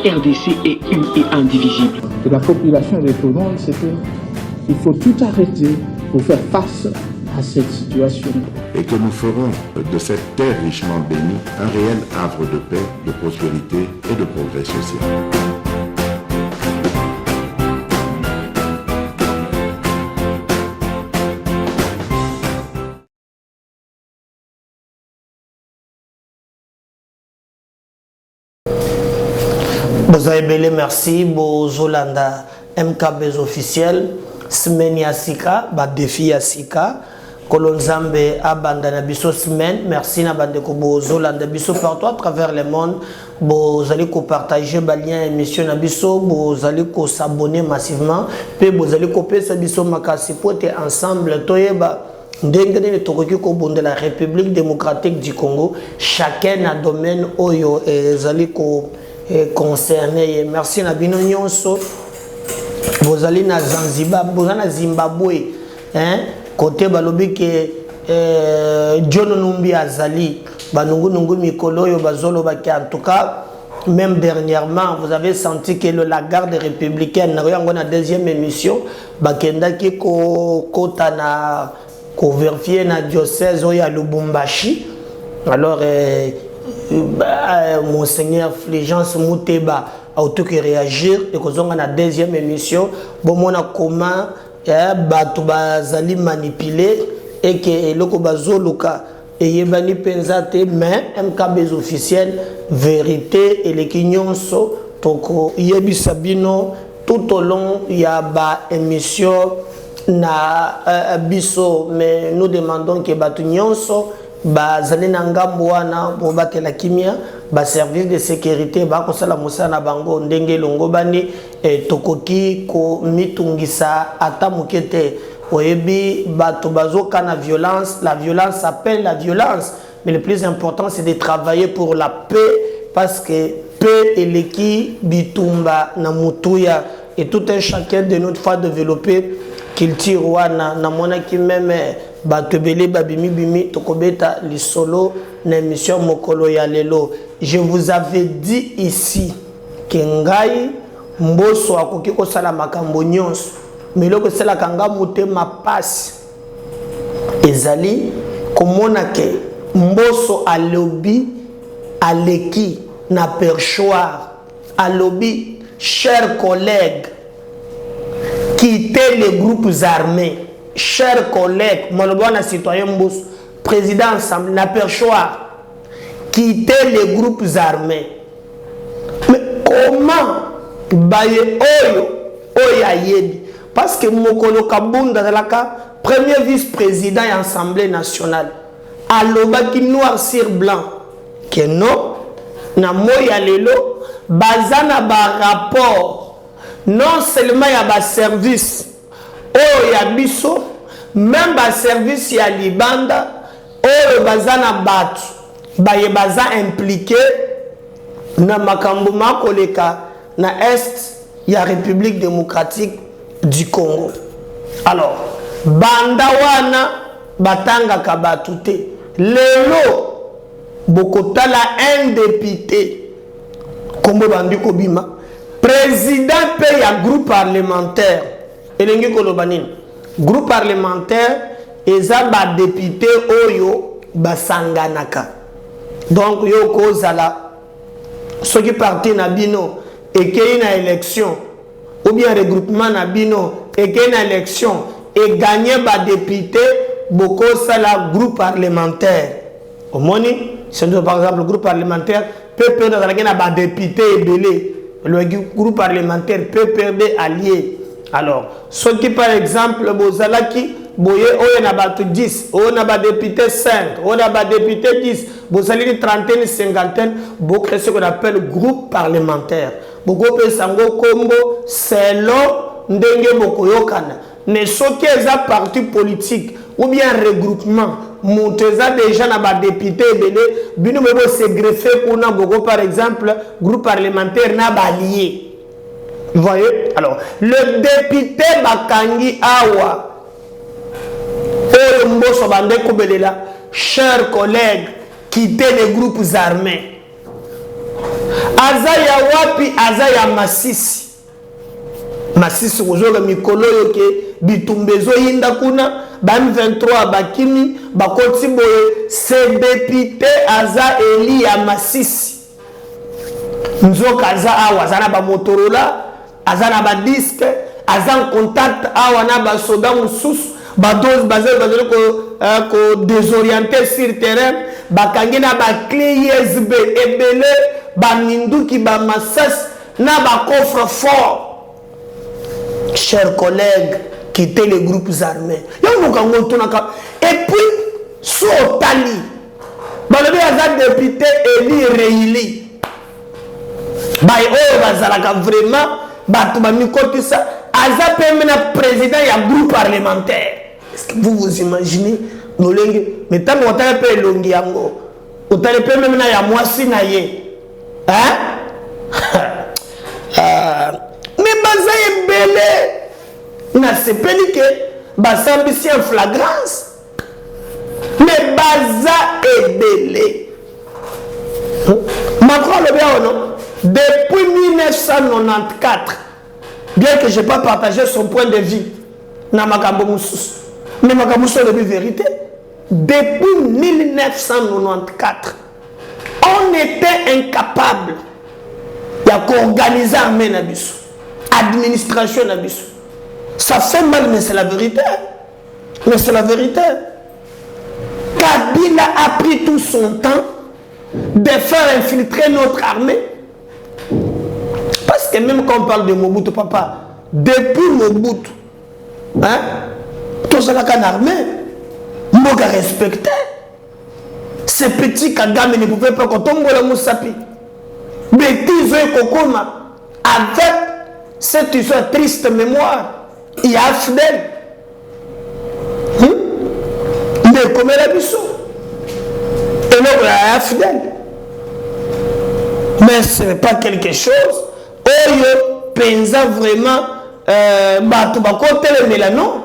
RDC est une et indivisible. Que la population répondante, c'est qu'il faut tout arrêter pour faire face à cette situation. Et que nous ferons de cette terre richement bénie un réel havre de paix, de prospérité et de progrès social. Bozaïbele, merci. Bozolanda MKB officiel. Semaine Yasika, défi Yasika. Kolonzambe Abanda Biso semaine. Merci na bande ko Bozolanda Biso partout à travers le monde. Bozali ko partager balien émission na Biso. Bozali ko s'abonner massivement. Puis bozali ko pesa Biso makasi pote ensemble. Toyeba. Ndenge ne tokoki ko bonde la République démocratique du Congo. Chacun a domaine oyo ezali ko concerné. Merci na bino nyonso. Bozali na Zanzibar, bozali na Zimbabwe, hein? Côté balobi ke John Numbi Azali, banungu nungu mikolo yo bazolo baki. En tout cas, même dernièrement, vous avez senti que la garde républicaine na yango na deuxième émission, bakenda ki ko kota na ko vérifier na diocèse ya Lubumbashi. Alors Monseigneur Fulgence Mouteba a auto que réagir et qu'on a la deuxième émission bon mon a comment batu bazali manipuler et que loko bazoluka et yebani penzate mais MKB officiel vérité et les kinyonso toko yebisa bino tout au long ya ba émission na biso mais nous demandons que batu nyonso bazali na ngambo wana bo batela kimia ba service de sécurité ba ko sala musana bango ndenge longo bani tokoki ko mitungisa ata mukete oyebi bato bazoka na violence. La violence appelle la violence, mais le plus important c'est de travailler pour la paix parce que paix eleki bitumba na mutuya et tout un chacun de notre fois développer culture wana na mona ki même batebele babimi bimi tokobeta lisolo na émission mokolo ya lelo. Je vous avais dit ici que ngai mboso akoki ko sala makambo nyonso mais loko sala kanga motema pasi ezali komona ke mboso alobi aleki na perchoir alobi chers collègues quittez les groupes armés. Chers collègues, mon citoyen Mbous, président ensemble, n'a perchoir, quitter les groupes armés. Mais comment baye oya yedi? Parce que Mokolo Kabunda Dalaka, premier vice-président et Assemblée nationale, aloba qui noir sur blanc, que non, na moya lelo, bazana ba rapport, non seulement y a ba service. Oh ya biso même ba service ya libanda oh bazana batu baye baza impliqué na makambo makoleka na est ya République démocratique du Congo. Alors banda wana batanga kabatute lelo bokotala un député kombo bandiko bima président pe ya groupe parlementaire. Elengi kolobanine groupe parlementaire ezaba député oyo basanganaka donc yo kozala soki parti na bino ekei na élection ou bien regroupement na bino ekei na élection et gagner ba député boko sala groupe parlementaire omoni c'est par exemple le groupe parlementaire peut perdre na ba député ebele le groupe parlementaire peut perdre allié. Alors, ceux qui par exemple, Bozalaki, Boye, on a 10, on a député 5, on a député 10, Bozalaki trentaine, cinquantaine, beaucoup ce qu'on appelle groupe parlementaire. Beaucoup de sango combo, selon Ndenge Bokoyokana. Mais ceux qui ont parti politique ou bien regroupement, Monteza déjà n'a député, Bino Bobo s'est greffé pour n'a par exemple, groupe parlementaire n'a lié. Vous voyez? Alors, le député Bakangi Awa, chers collègues, quittez les groupes armés. aza ya wapi? Aza ya Masisi. Masisi kuzoka mikolo yoke bitumbezo yinda kuna ba M23 bakimi bakoti boye se député aza eli ya Masisi. Nzoka aza awa azana ba Motorola, azana ba disque, azan contact awa na ba soda mususu ba dose bazali ko désorienter sur terrain bakangi na ba clé USB ebele ba minduki ba Masas na ba coffre fort. Chers collègues, quittez les groupes armés. Et puis, Sotali, balobi aza député Eli Reili. Vraiment, batu bamikotisa aza pemena président ya groupe parlementaire. Est-ce que vous vous imaginez nolenge metango otale pe longi yango. Otale pe même na ya mwasi na ye. Hein? Mais baza belé na sepeli que basambisi en flagrance. Mais baza belé. Macron le bien ou non? Depuis 1994, bien que je n'ai pas partagé son point de vue, na makambo mususu, mais makambo c'est la vérité. Depuis 1994, on était incapable d'organiser l'armée na biso, administration na biso. Ça fait mal, mais c'est la vérité. Mais c'est la vérité. Kabila a pris tout son temps de faire infiltrer notre armée. Parce que même quand on parle de Mobutu, papa, depuis Mobutu, hein, tout ça là qu'en armée, Moga respectait. Ces petits Kagame ne pouvaient pas qu'on tombe la Moussapi. Bêtise et Kokoma, avec cette histoire triste mémoire, il y a Fidel. Mais comme elle a vu ça. Et là, il y a Fidel. Mais ce n'est pas quelque chose. Oyo pensa vraiment bato bakote le mélano.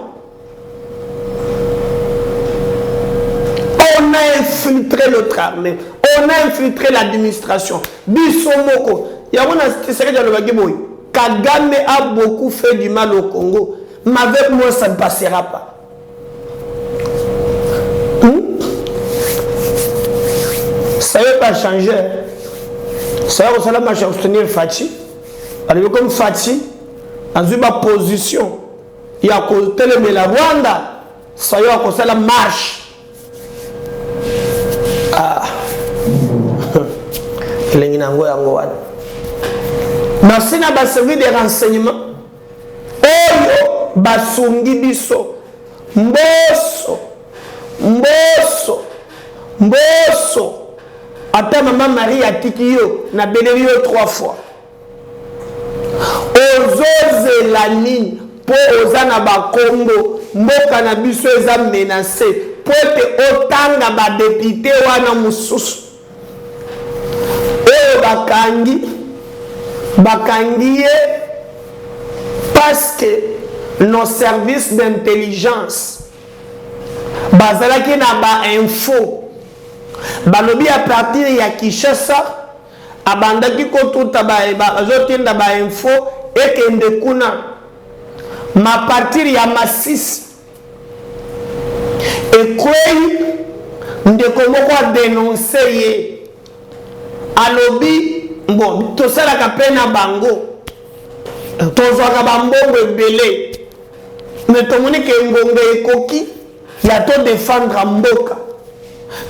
On a infiltré notre armée. On a infiltré l'administration. Bissomoko. Kagame a beaucoup fait du mal au Congo. Mais avec moi, ça ne passera pas. Ça ne va pas changer. Ça va pas soutenir Fachi. Alors comme Fachi, dans une position, il y a côté le Rwanda, ça y a la marche. Ah. Merci na ba servir des renseignements. Oyo basungi biso. Mboso. Ata maman Marie a tikiyo na benelio 3 fois. Ozoze la ligne pour ozana ba Congo mboka na biso eza menacé pour te otanga ba député wana mususu. Bakangi parce que nos services d'intelligence bazalaki na ba info balobi à partir ya Kinshasa abandaki kotuta bazotinda ba info ekende kuna ma partir ya Masisi ekwei ndeko moko a dénoncé ye alobi bon tosalaka mpe na bango tozwaka bambongo ebele mais tomoni ke ngongo ekoki ya to défendre mboka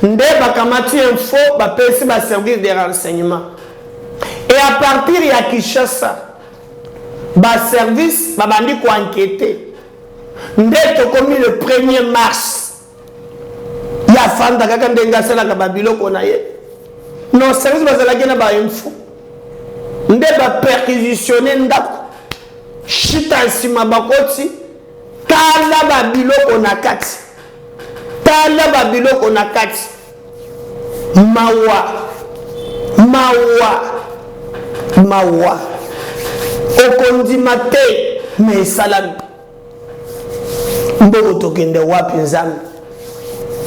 nde bakamati info bapesi ba service de renseignement et à partir ya Kinshasa ba service babandi ko enquêter nde tokomi le 1er mars ya fanda kaka ndenga sala ka babiloko na ye non service bazalaki na ba info nde ba perquisitionner ndako chita nsima bakoti tala babiloko na kati tala babiloko na kati mawa okondima te me esalami mboko tokende wapi nzambe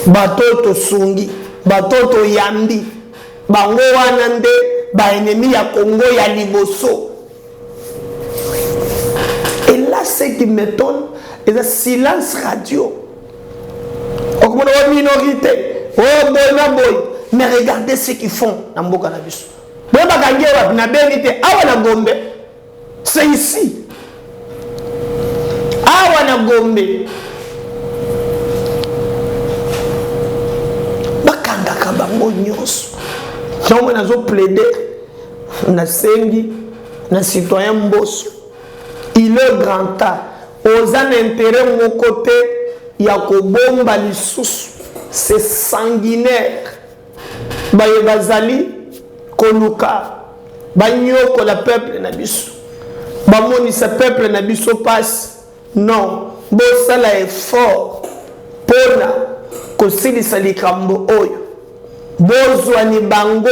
bato tosungi bato toyambi bango wana nde ennemi ya Congo ya liboso. Et là, ce qui m'étonne, c'est le silence radio. On comprend la minorité. Oh boy, boy. Mais regardez ce qu'ils font dans Mboka na biso. C'est ici. Awa na Gombe. Bakangaka bango nyonso. Donc on a plaidé na sengi na citoyen Mbosso. Il est grand temps. Aux intérêt mon côté, il y a kobomba lisusu. C'est sanguinaire. Baye bazali koluka. Banyoko la peuple na biso. Bamoni sa peuple na biso passe. Non, bosala effort pona kosilisa likambo oyo. Bozwani bango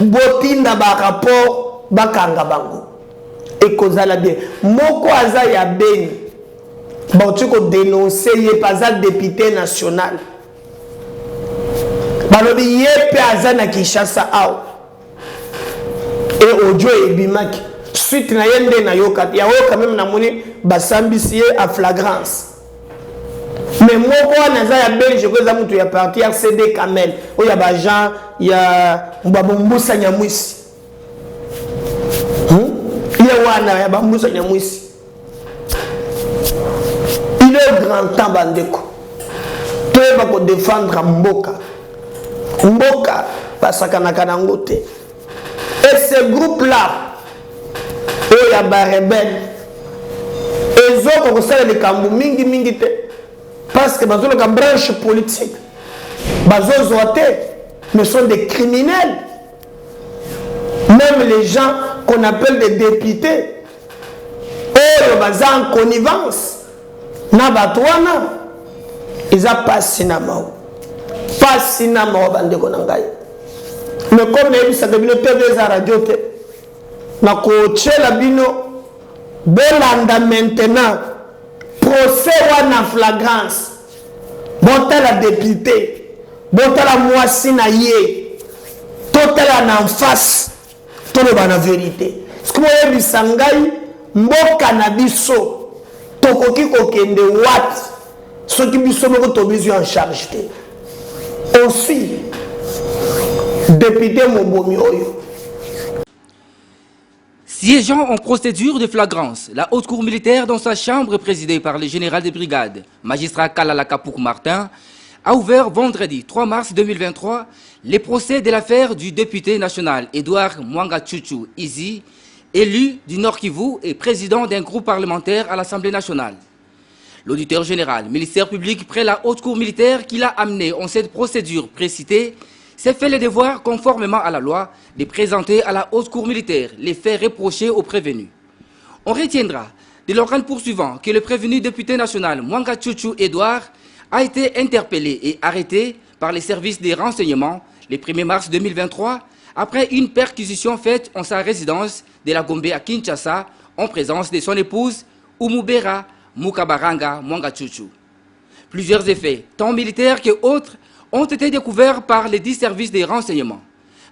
botinda ba rapport bakanga bango. Ekozala bien. Moko aza ya Beni. Bauti ko dénoncer ye pas député national. Balobi ye pe aza na Kinshasa aw. Et audio ebimaki. Suite na yende na yoka. Ya yoka même na moni basambisi à flagrance. Mais moko anaza ya Beni je koza mutu ya parti RCD Kamel. O ya ba Jean ya Mbabumbusa Nyamwisi. Il est grand temps bandeko. Tu vas défendre Mboka. Mboka basakanaka nango te. Et ce groupe là il y a ba rebelle. Ils ont commencé les kambu mingi te parce que bazo la branche politique. Bazo zote mais sont des criminels. Même les gens qu'on appelle des députés, eux, en connivence, ils ont pas cinéma. Pas cinéma, mais comme les gens qui TV la radio, na coaché la bino, belanda maintenant, procès ou en flagrance, bon la député, bon la moissi na yé, total en face. La vérité. Ce que vous avez Sangai, Mboka na biso, tokoki kokende wat, ce qui biso moko tobizu en charge. On suit député Mobomi Oyo. Siégeant en procédure de flagrance, la haute cour militaire dans sa chambre présidée par le général de brigade, magistrat Kalala Kapouk Martin, a ouvert vendredi 3 mars 2023 les procès de l'affaire du député national Edouard Mwanga Chuchu Izi, élu du Nord Kivu et président d'un groupe parlementaire à l'Assemblée nationale. L'auditeur général, ministère public près la haute cour militaire qui l'a amené en cette procédure précitée, s'est fait le devoir, conformément à la loi, de présenter à la haute cour militaire les faits reprochés aux prévenus. On retiendra de l'organe poursuivant que le prévenu député national Mwanga Chuchu Edouard a été interpellé et arrêté par les services des renseignements le 1er mars 2023 après une perquisition faite en sa résidence de la Gombe à Kinshasa en présence de son épouse Umubera Mukabaranga Mwanga Chuchu. Plusieurs effets, tant militaires que autres, ont été découverts par les 10 services des renseignements.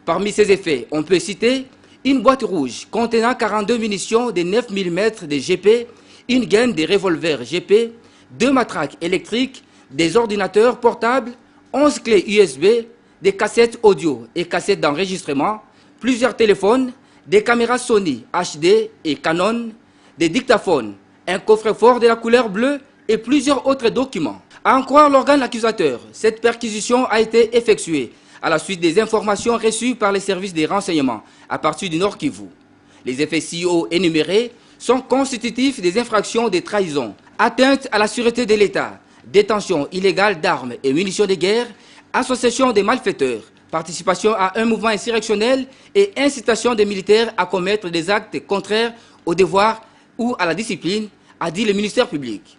Parmi ces effets, on peut citer une boîte rouge contenant 42 munitions de 9 mm de GP, une gaine de revolvers GP, 2 matraques électriques, des ordinateurs portables, 11 clés USB, des cassettes audio et cassettes d'enregistrement, plusieurs téléphones, des caméras Sony HD et Canon, des dictaphones, un coffre-fort de la couleur bleue et plusieurs autres documents. À en croire l'organe accusateur, cette perquisition a été effectuée à la suite des informations reçues par les services des renseignements à partir du Nord Kivu. Les effets ci-haut énumérés sont constitutifs des infractions de trahison, atteinte à la sûreté de l'État, détention illégale d'armes et munitions de guerre, association des malfaiteurs, participation à un mouvement insurrectionnel et incitation des militaires à commettre des actes contraires au devoir ou à la discipline, a dit le ministère public.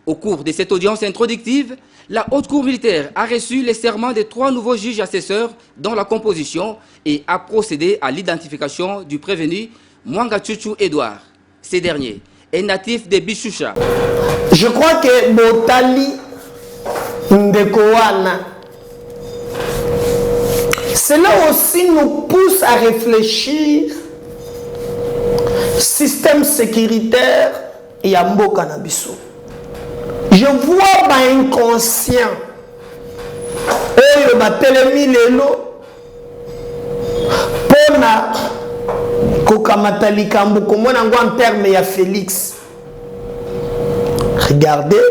Au cours de cette audience introductive, la haute cour militaire a reçu les serments de 3 nouveaux juges assesseurs dans la composition et a procédé à l'identification du prévenu Mwanga Chuchu Edouard. Ces derniers est natif de Bishusha. Je crois que Botali Ndekowana, Cela aussi nous pousse à réfléchir système sécuritaire et à mboka na biso. Je vois ba inconscient oyo batelemi lelo pona kokamata likambo komona ngo en terme ya Félix. Regardez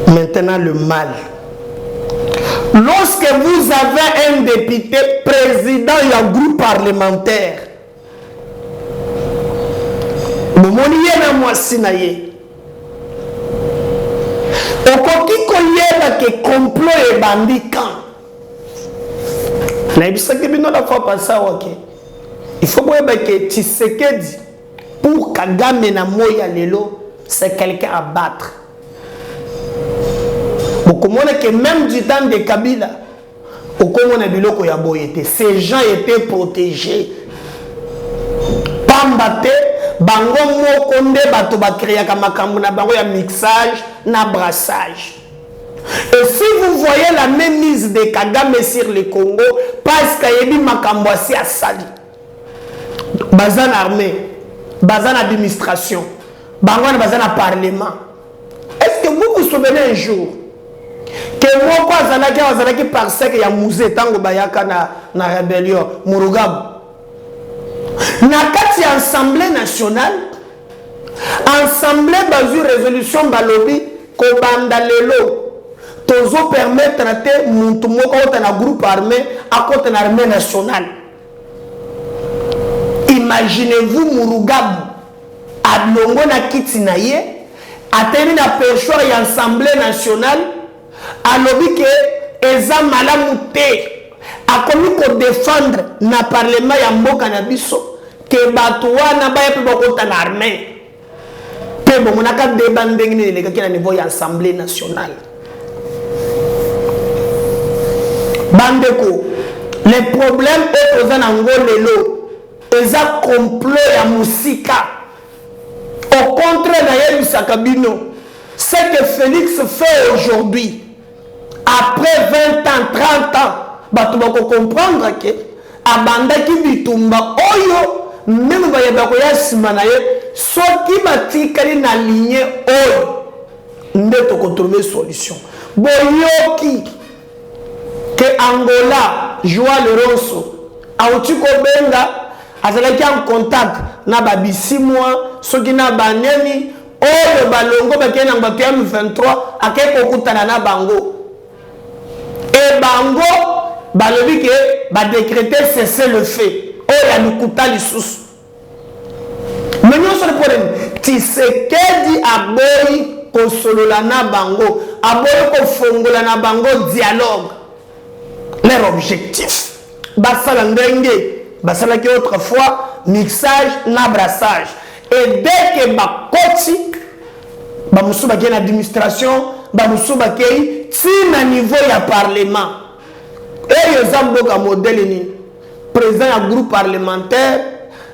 maintenant le mal. Lorsque vous avez un député président d'un groupe parlementaire, momoniye na mwasi na ye, okoki koyeba ke complot ebandi quand. Na ebisaki bino la fois passé wake. Il faut koyeba ke Tshisekedi pour Kagame na moya lelo, c'est quelqu'un à battre. Okomona que même du temps de Kabila, okomona biloko ya boyete, ces gens étaient protégés. Pambate, bango moko nde bato ba créer makambo na bango ya mixage na brassage. Et si vous voyez la même mise de Kagame sur le Congo, parce qu'il y a makambo asi asali. Bazan armée, bazan administration, bango bazan parlement. Est-ce que vous vous souvenez un jour que moi azalaki parsec ya musée tango bayaka na rébellion Murugabu na kati ya assemblée nationale bazu résolution balobi ko banda lelo tozo permettre te muntu moko ota na groupe armé akota na armée nationale. Imaginez-vous Murugabu adongo na kiti na ye ateni na pêcheur ya assemblée nationale alobi ke eza malamu te akomi ko défendre na parlement ya mboka na biso ke bato wana baya pe bakota na armée pe bomonaka débat ndenge nini elekaki na niveau ya assemblée nationale. Bandeko, les problèmes opposant na ngolelo eza complot ya musika. Au contraire na yebisaka bino, ce que Félix fait aujourd'hui, après 20 ans, 30 ans, bato bako comprendre que abandaki bitumba oyo même bayebako ya sima na ye soki batikali na ligne oyo nde toko trouver solution. Boyoki que Angola Joao Lourenço auti ko benga azalaki en contact na babisi moi soki na baneni oyo balongo bakena ngbato ya M23 akeko kutana na bango. Et bango balobi ke ba décréter cesser le feu. Oh ya lukuta lisusu. Mais nous sur le problème, Tshisekedi aboyi ko solola na bango, aboyi ko fongola na bango dialogue. Leur objectif basala ndenge basala ki autrefois mixage na brassage. Et dès que bakoti ba musu ba ken administration ba musu ba kei si na niveau ya parlement et yo zamboka modèle ni président ya groupe parlementaire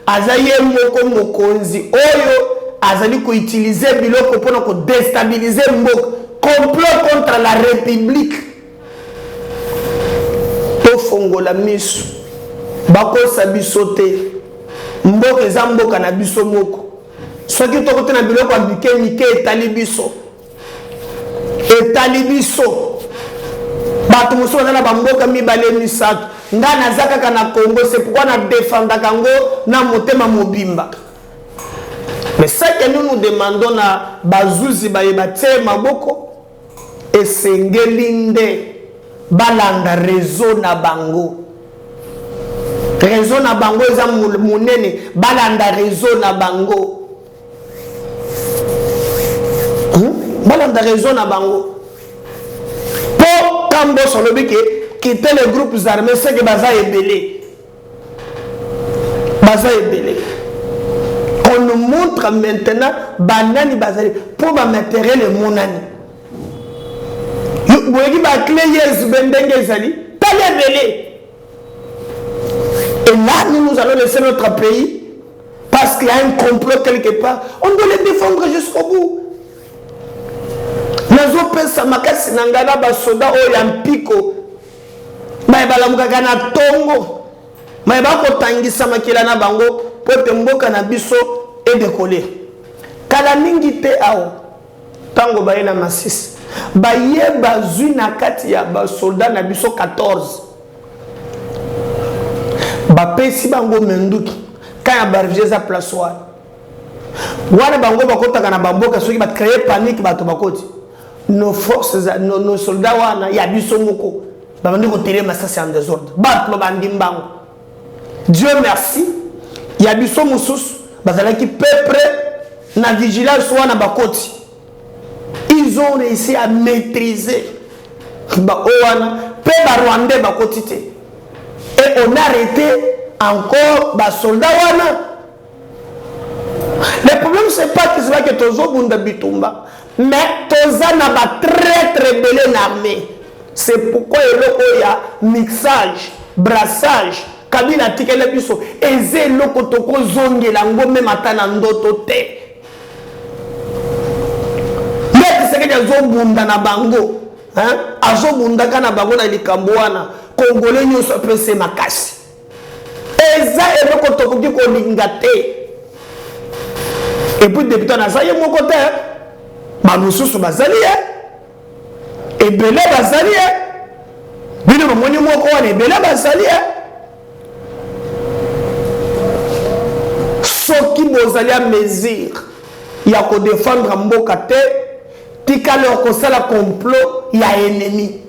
azaye moko mokonzi oyo azali ko utiliser biloko pour ko déstabiliser mboka complot contre la république to fongola misu bako sabiso te mboka eza mboka na biso moko soki tokote na biloko ya bike etali biso bato mosusu baza na bamboka mibale misato nga naza kaka na Congo, c'est pourquoi na défendaka yango na motema mobimba. Mais ce que nous nous demandons na bazuzi bayeba te maboko esengeli nde balanda réseau na bango eza munene balanda réseau na bango balanda réseau na bango pour kambo solobi ke quitter les groupes armés c'est que baza ebele on nous montre maintenant banani bazali pour ba matériel le monani boyeki ba clé yes bendenge ezali tali ebele. Et là nous allons laisser notre pays parce qu'il y a un complot quelque part, on doit les défendre jusqu'au bout. Nazo pesa makasi nangana ba soda o ya mpiko balamukaka na tongo bakotangisa makila na bango po te mboka na biso edekole kala mingi te awo tango baye na Masisi baye bazwi na kati ya basoldat na biso 14 bapesi bango menduki kaya barivie za place wana bango bakotaka na bamboka soki bakreye panique bato bakoti nos forces nos soldats wana ya biso moko babandi kotere masasi en désordre bato babandi mbango. Dieu merci ya biso mususu bazalaki peuple na vigilance wana bakoti ils ont réussi à maîtriser wana pe ba rwandais bakoti te et on a arrêté encore ba soldats wana. Le problème c'est pas que c'est là que tozo bunda bitumba mais toza na ba très belé l'armée. C'est pourquoi il y a mixage, brassage, kabila tikele biso eze loko toko zonge la ngome matana ndoto te. Yeti seke ya bunda na bango, hein? Azo bunda kana bango na likambo wana, Congolais nyoso pese makasi. Eza eloko toko kiko lingate. Et puis depuis on a ça y mon côté, manususu bazali ebele bazali bino bamoni moko wana ebele bazali soki bozali à mesure ya ko défendre mboka te tikale okosala complot ya ennemi.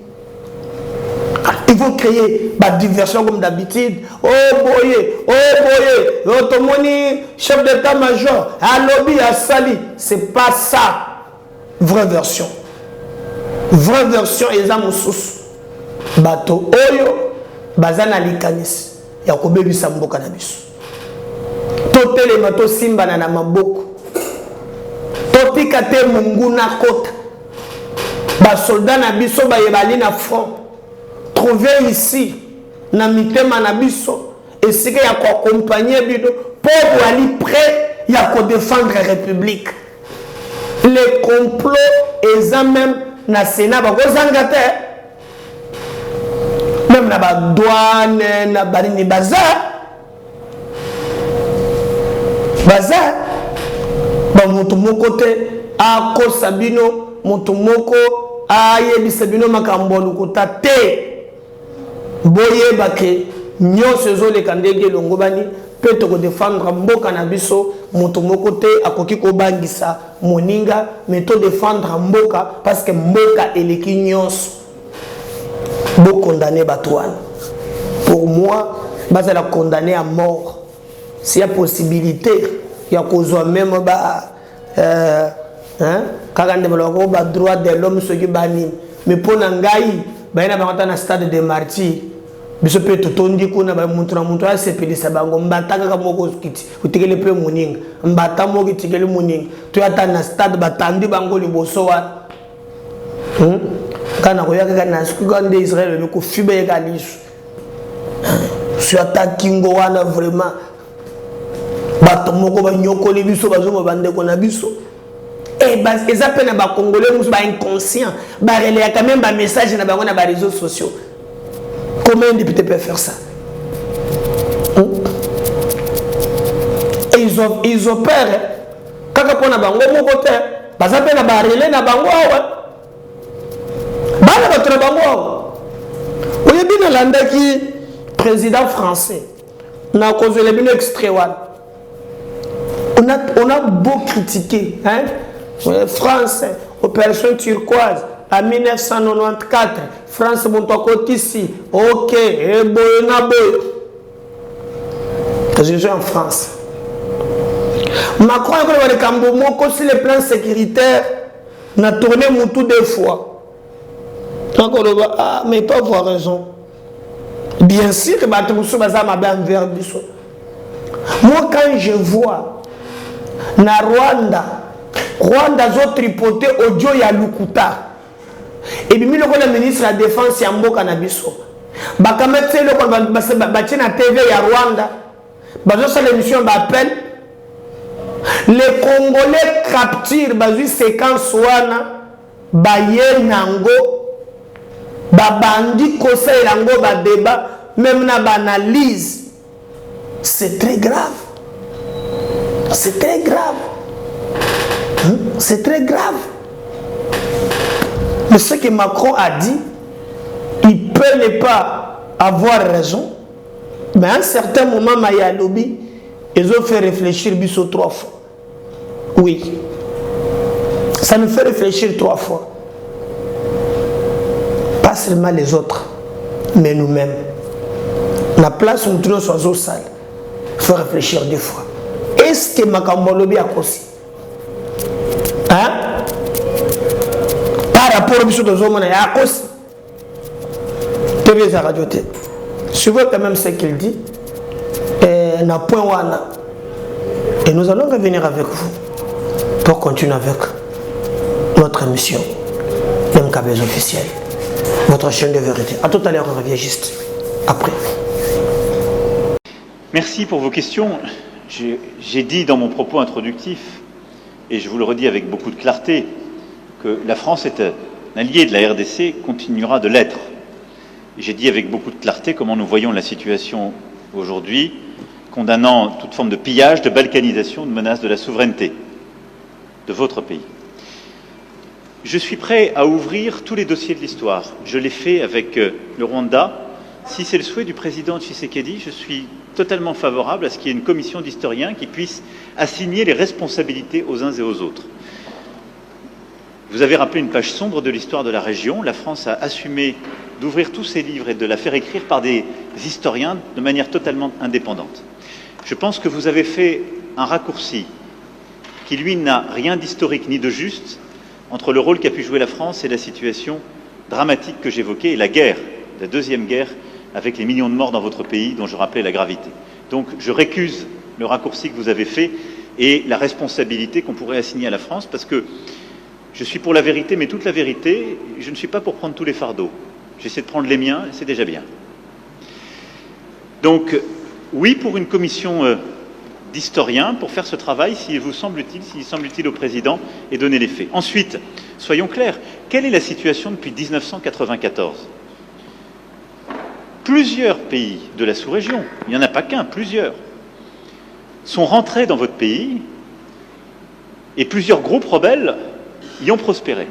Ils vont créer la diversion comme d'habitude. Oh boye, tomoni chef d'état-major, à lobby, à sali. C'est pas ça. Vraie version. Vraie version, ils ont sous. Bato oyo, bazana likanis. Yakobe bisambo cannabis. Totele mato simba na maboko. Totika te munguna kota. Ba soldat na biso ba yebali na front. Trouver ici, na mitema na biso, et c'est qu'il y a quoi accompagner bino, pour aller prêt, il y a quoi défendre la République. Les complots, et ça même, na Sénat, même na ba douane, na barini bazar, mon côté, à Kosabino, mon moko, à Yebisabino, Makambolo, Kota, te. Boye bake nyonso ezole kandenge longobani pe to ko défendre mboka na biso moto moko te akoki ko bangisa moninga mais to défendre mboka parce que mboka eleki nyonso bo condamner batouane. Pour moi basa la condamner à mort. S'il y a possibilité ya kozwa même ba kakande baloko ba droit de l'homme soki bani mais pour ngai baina bangata na stade de martyrs biso pe totondi kuna ba muntu na muntu asepelisa bango mbataka ka moko kiti utikele pe muninga mbata moko tikele muninga to yata na stade batandi bango liboso wa kana ko yaka na sikuka nde Israël ko fibe yaka lisu sur attaquingo wana vraiment bato moko ba nyokoli biso bazo bande ko na biso. Et parce que ça peine à Congolais, nous sommes inconscients. Il y a quand même un message dans les réseaux sociaux. Comment un député peut faire ça? Et ils opèrent. Quand on a un bon côté, ça peine à barrer na bango. Vous avez bien l'andaki président français. On a causé les bino extrait. On a beau critiquer, hein? France, opération turquoise, en 1994, France monte ici, ok, et je suis en France. Macron a dit que sur le plan sécuritaire, on a tourné tout deux fois. Donc on va, ah, mais pas avoir raison. Bien sûr que moi, quand je vois na Rwanda zo tripoté audio ya Lukuta. Et puis le ministre de la Défense ya mboka na biso. Bakametse le na TV ya Rwanda. Bazo sa l'émission d'appel. Les Congolais capturent bazu séquence wana baye nango babandi conseil lango ba débat même na ba analyse, c'est très grave. C'est très grave. C'est très grave. Mais ce que Macron a dit, il peut ne pas avoir raison, mais à un certain moment, Maya Lobby, ils ont fait réfléchir Bissot 3 fois. Oui. Ça nous fait réfléchir 3 fois. Pas seulement les autres, mais nous-mêmes. La place où nous trouvons sur la salle, il faut réfléchir 2 fois. Est-ce que Makambo Lobby a aussi? Hein? Par rapport au Bissot de Zomana, il y a aussi. TV Radio T. Suivez quand même ce qu'il dit. Et na point wana. Et nous allons revenir avec vous pour continuer avec notre émission MKBS officielle, votre chaîne de vérité. A tout à l'heure, on revient juste après. Merci pour vos questions. J'ai dit dans mon propos introductif, et je vous le redis avec beaucoup de clarté, que la France est un allié de la RDC, continuera de l'être. J'ai dit avec beaucoup de clarté comment nous voyons la situation aujourd'hui, condamnant toute forme de pillage, de balkanisation, de menace de la souveraineté de votre pays. Je suis prêt à ouvrir tous les dossiers de l'histoire. Je l'ai fait avec le Rwanda. Si c'est le souhait du président Tshisekedi, je suis totalement favorable à ce qu'il y ait une commission d'historiens qui puisse assigner les responsabilités aux uns et aux autres. Vous avez rappelé une page sombre de l'histoire de la région. La France a assumé d'ouvrir tous ses livres et de la faire écrire par des historiens de manière totalement indépendante. Je pense que vous avez fait un raccourci qui, lui, n'a rien d'historique ni de juste entre le rôle qu'a pu jouer la France et la situation dramatique que j'évoquais et la guerre, la deuxième guerre avec les millions de morts dans votre pays dont je rappelais la gravité. Donc je récuse le raccourci que vous avez fait et la responsabilité qu'on pourrait assigner à la France parce que je suis pour la vérité, mais toute la vérité, je ne suis pas pour prendre tous les fardeaux. J'essaie de prendre les miens, et c'est déjà bien. Donc, oui, pour une commission d'historiens, pour faire ce travail, s'il vous semble utile, s'il semble utile au président, et donner les faits. Ensuite, soyons clairs, quelle est la situation depuis 1994 ? Plusieurs pays de la sous-région, il n'y en a pas qu'un, plusieurs, sont rentrés dans votre pays, et plusieurs groupes rebelles y ont prospéré,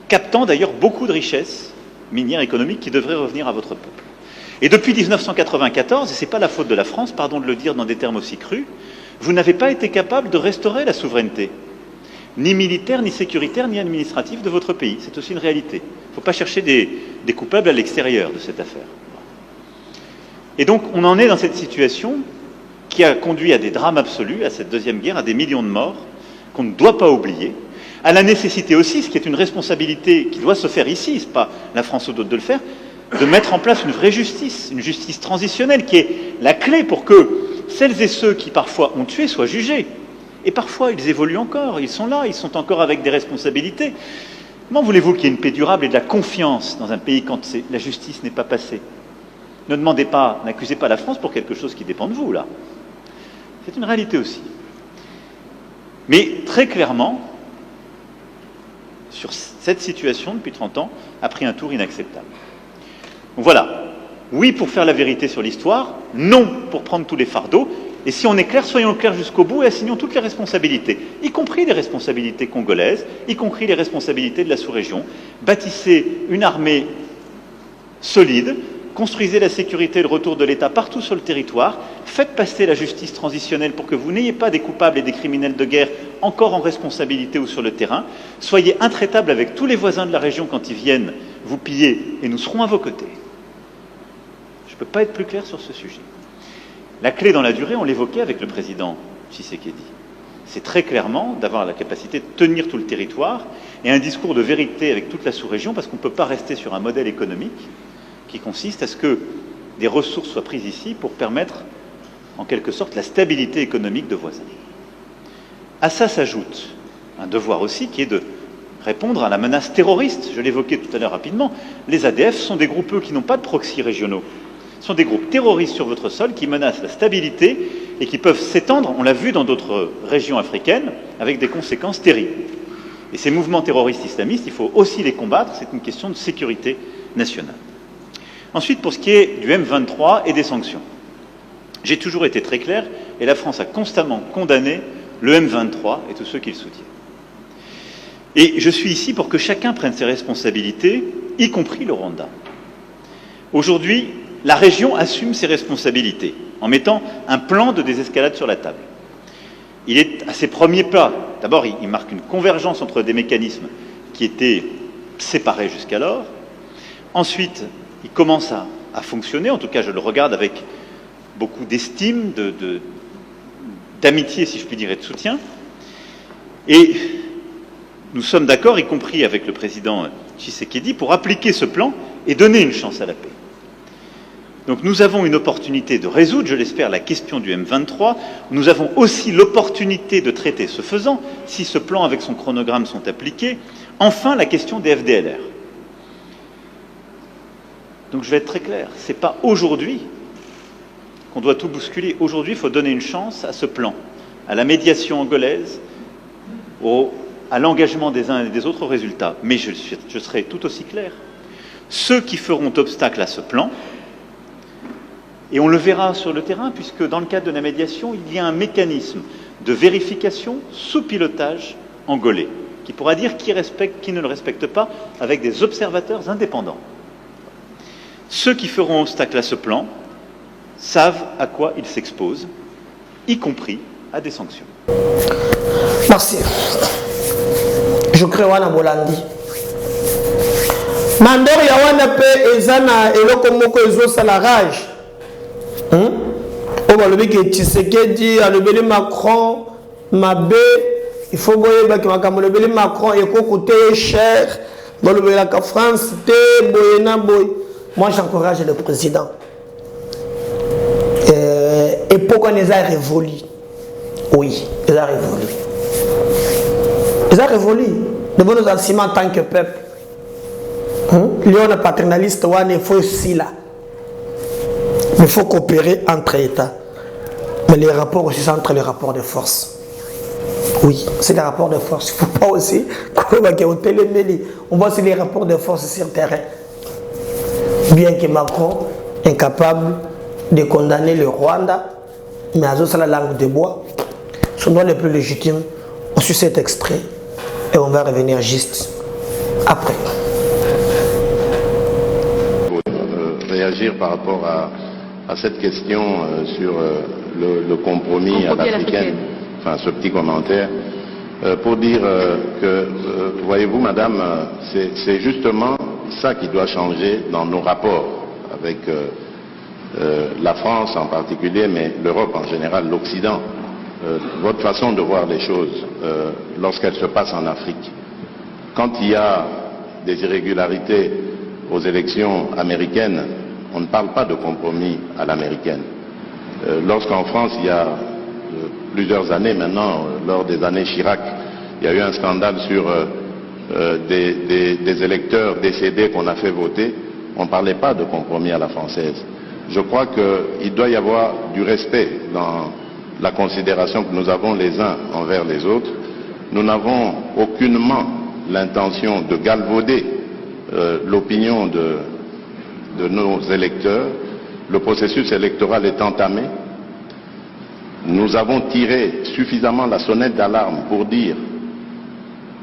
captant d'ailleurs beaucoup de richesses minières économiques qui devraient revenir à votre peuple. Et depuis 1994, et ce n'est pas la faute de la France, pardon de le dire dans des termes aussi crus, vous n'avez pas été capable de restaurer la souveraineté, ni militaire, ni sécuritaire, ni administrative de votre pays. C'est aussi une réalité. Il ne faut pas chercher des coupables à l'extérieur de cette affaire. Et donc on en est dans cette situation qui a conduit à des drames absolus, à cette deuxième guerre, à des millions de morts, qu'on ne doit pas oublier, à la nécessité aussi, ce qui est une responsabilité qui doit se faire ici, ce n'est pas la France ou d'autres de le faire, de mettre en place une vraie justice, une justice transitionnelle qui est la clé pour que celles et ceux qui parfois ont tué soient jugés. Et parfois ils évoluent encore, ils sont là, ils sont encore avec des responsabilités. Comment voulez-vous qu'il y ait une paix durable et de la confiance dans un pays quand la justice n'est pas passée? Ne demandez pas, n'accusez pas la France pour quelque chose qui dépend de vous, là. C'est une réalité aussi. Mais très clairement, sur cette situation, depuis 30 ans, a pris un tour inacceptable. Donc voilà, oui pour faire la vérité sur l'histoire, non pour prendre tous les fardeaux, et si on est clair, soyons clairs jusqu'au bout et assignons toutes les responsabilités, y compris les responsabilités congolaises, y compris les responsabilités de la sous-région. Bâtissez une armée solide, construisez la sécurité et le retour de l'État partout sur le territoire, faites passer la justice transitionnelle pour que vous n'ayez pas des coupables et des criminels de guerre encore en responsabilité ou sur le terrain, soyez intraitables avec tous les voisins de la région quand ils viennent vous piller et nous serons à vos côtés. Je ne peux pas être plus clair sur ce sujet. La clé dans la durée, on l'évoquait avec le président Tshisekedi, c'est très clairement d'avoir la capacité de tenir tout le territoire et un discours de vérité avec toute la sous-région parce qu'on ne peut pas rester sur un modèle économique qui consiste à ce que des ressources soient prises ici pour permettre, en quelque sorte, la stabilité économique de voisins. À ça s'ajoute un devoir aussi qui est de répondre à la menace terroriste. Je l'évoquais tout à l'heure rapidement. Les ADF sont des groupes qui n'ont pas de proxy régionaux. Ce sont des groupes terroristes sur votre sol qui menacent la stabilité et qui peuvent s'étendre, on l'a vu dans d'autres régions africaines, avec des conséquences terribles. Et ces mouvements terroristes islamistes, il faut aussi les combattre, c'est une question de sécurité nationale. Ensuite, pour ce qui est du M23 et des sanctions, j'ai toujours été très clair, et la France a constamment condamné le M23 et tous ceux qui le soutiennent. Et je suis ici pour que chacun prenne ses responsabilités, y compris le Rwanda. Aujourd'hui, la région assume ses responsabilités en mettant un plan de désescalade sur la table. Il est à ses premiers pas. D'abord, il marque une convergence entre des mécanismes qui étaient séparés jusqu'alors. Ensuite, il commence à fonctionner. En tout cas, je le regarde avec beaucoup d'estime, d'amitié, si je puis dire, et de soutien. Et nous sommes d'accord, y compris avec le président Tshisekedi, pour appliquer ce plan et donner une chance à la paix. Donc nous avons une opportunité de résoudre, je l'espère, la question du M23. Nous avons aussi l'opportunité de traiter, ce faisant, si ce plan avec son chronogramme sont appliqués, enfin la question des FDLR. Donc je vais être très clair, ce n'est pas aujourd'hui qu'on doit tout bousculer. Aujourd'hui, il faut donner une chance à ce plan, à la médiation angolaise, à l'engagement des uns et des autres résultats. Mais je serai tout aussi clair. Ceux qui feront obstacle à ce plan, et on le verra sur le terrain, puisque dans le cadre de la médiation, il y a un mécanisme de vérification sous pilotage angolais, qui pourra dire qui respecte, qui ne le respecte pas, avec des observateurs indépendants. Ceux qui feront obstacle à ce plan savent à quoi ils s'exposent, y compris à des sanctions. Merci. Je crée wana bolandi. Mandor ya wana pe ezana eloko moko ezosala rage. On va le dire que Tshisekedi a levé Macron, Mabé, il faut boyer que Macron et côté cher, dans le la France, moi j'encourage le président. Et pourquoi ils ont révolu? Oui, ils ont révolu. Ils ont révolu. De bons enseignements en tant que peuple. Léon paternaliste, il faut aussi là. Il faut coopérer entre États. Mais les rapports aussi, c'est entre les rapports de force. Oui, c'est les rapports de force. Il ne faut pas aussi on voit aussi les rapports de force sur le terrain. Bien que Macron est incapable de condamner le Rwanda, mais à la langue de bois, son droit le plus légitime, on suit cet extrait et on va revenir juste après. Réagir par rapport à cette question sur le compromis à l'africaine, enfin ce petit commentaire, pour dire que, voyez-vous madame, c'est justement ça qui doit changer dans nos rapports avec la France en particulier, mais l'Europe en général, l'Occident. Votre façon de voir les choses lorsqu'elles se passent en Afrique. Quand il y a des irrégularités aux élections américaines, on ne parle pas de compromis à l'américaine. Lorsqu'en France, il y a plusieurs années maintenant, lors des années Chirac, il y a eu un scandale sur des électeurs décédés qu'on a fait voter, on ne parlait pas de compromis à la française. Je crois qu'il doit y avoir du respect dans la considération que nous avons les uns envers les autres. Nous n'avons aucunement l'intention de galvauder l'opinion de nos électeurs. Le processus électoral est entamé. Nous avons tiré suffisamment la sonnette d'alarme pour dire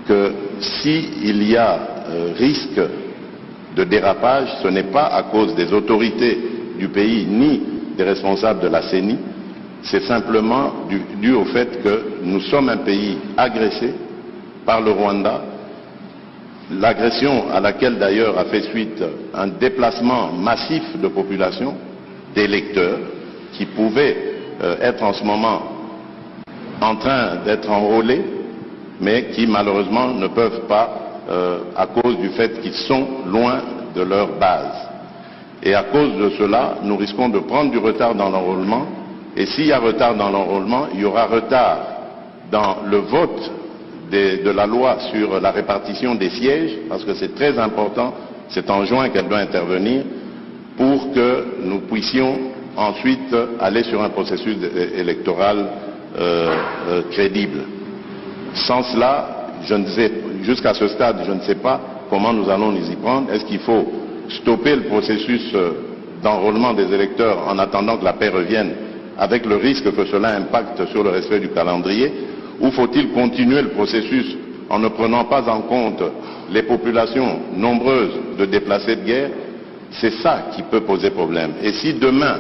que s'il y a risque de dérapage, ce n'est pas à cause des autorités du pays ni des responsables de la CENI, c'est simplement dû au fait que nous sommes un pays agressé par le Rwanda, l'agression à laquelle d'ailleurs a fait suite un déplacement massif de population, d'électeurs, qui pouvaient être en ce moment en train d'être enrôlés, mais qui malheureusement ne peuvent pas à cause du fait qu'ils sont loin de leur base. Et à cause de cela, nous risquons de prendre du retard dans l'enrôlement, et s'il y a retard dans l'enrôlement, il y aura retard dans le vote de la loi sur la répartition des sièges, parce que c'est très important, c'est en juin qu'elle doit intervenir, pour que nous puissions ensuite aller sur un processus électoral crédible. Sans cela, jusqu'à ce stade, je ne sais pas comment nous allons nous y prendre. Est-ce qu'il faut stopper le processus d'enrôlement des électeurs en attendant que la paix revienne, avec le risque que cela impacte sur le respect du calendrier, ou faut-il continuer le processus en ne prenant pas en compte les populations nombreuses de déplacés de guerre? C'est ça qui peut poser problème. Et si demain,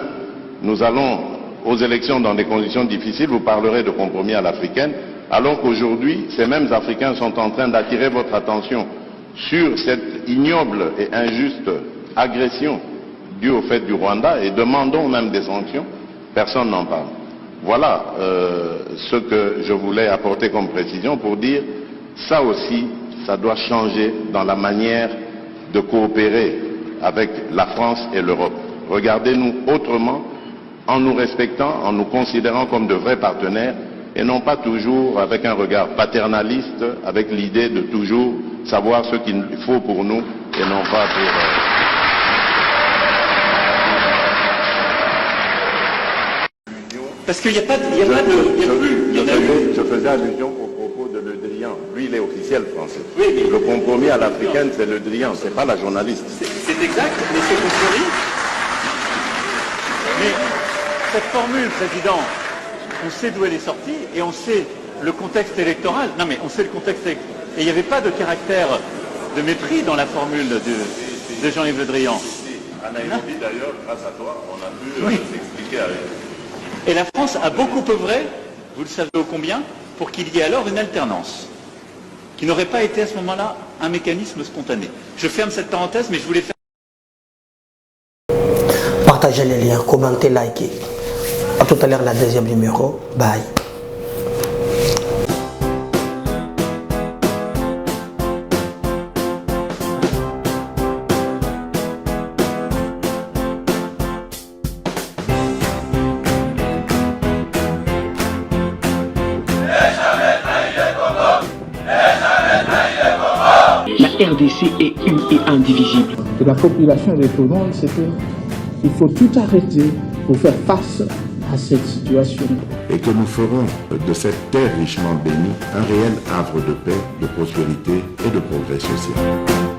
nous allons aux élections dans des conditions difficiles, vous parlerez de compromis à l'africaine, alors qu'aujourd'hui, ces mêmes Africains sont en train d'attirer votre attention sur cette ignoble et injuste agression due au fait du Rwanda, et demandons même des sanctions, personne n'en parle. Voilà ce que je voulais apporter comme précision pour dire, ça aussi, ça doit changer dans la manière de coopérer avec la France et l'Europe. Regardez-nous autrement, en nous respectant, en nous considérant comme de vrais partenaires, et non pas toujours avec un regard paternaliste, avec l'idée de toujours savoir ce qu'il faut pour nous, et non pas pour... Parce qu'il n'y a pas de... Je faisais allusion au propos de Le Drian. Lui, il est officiel français. Oui, mais... Le compromis à l'africaine, c'est Le Drian, c'est pas la journaliste. C'est exact, mais ce compromis... Mais cette formule, Président, on sait d'où elle est sortie et on sait le contexte électoral. Non, mais on sait le contexte électoral. Et il n'y avait pas de caractère de mépris dans la formule de Jean-Yves Le Drian. À Nairobi, d'ailleurs, grâce à toi, on a pu s'expliquer avec... Et la France a beaucoup œuvré, vous le savez ô combien, pour qu'il y ait alors une alternance, qui n'aurait pas été à ce moment-là un mécanisme spontané. Je ferme cette parenthèse, mais je voulais faire... Partagez les liens, commentez, likez. À tout à l'heure, la deuxième numéro. Bye. La RDC est une et indivisible. Et la population de tout le monde, c'est qu'il faut tout arrêter pour faire face à cette situation. Et que nous ferons de cette terre richement bénie un réel havre de paix, de prospérité et de progrès social.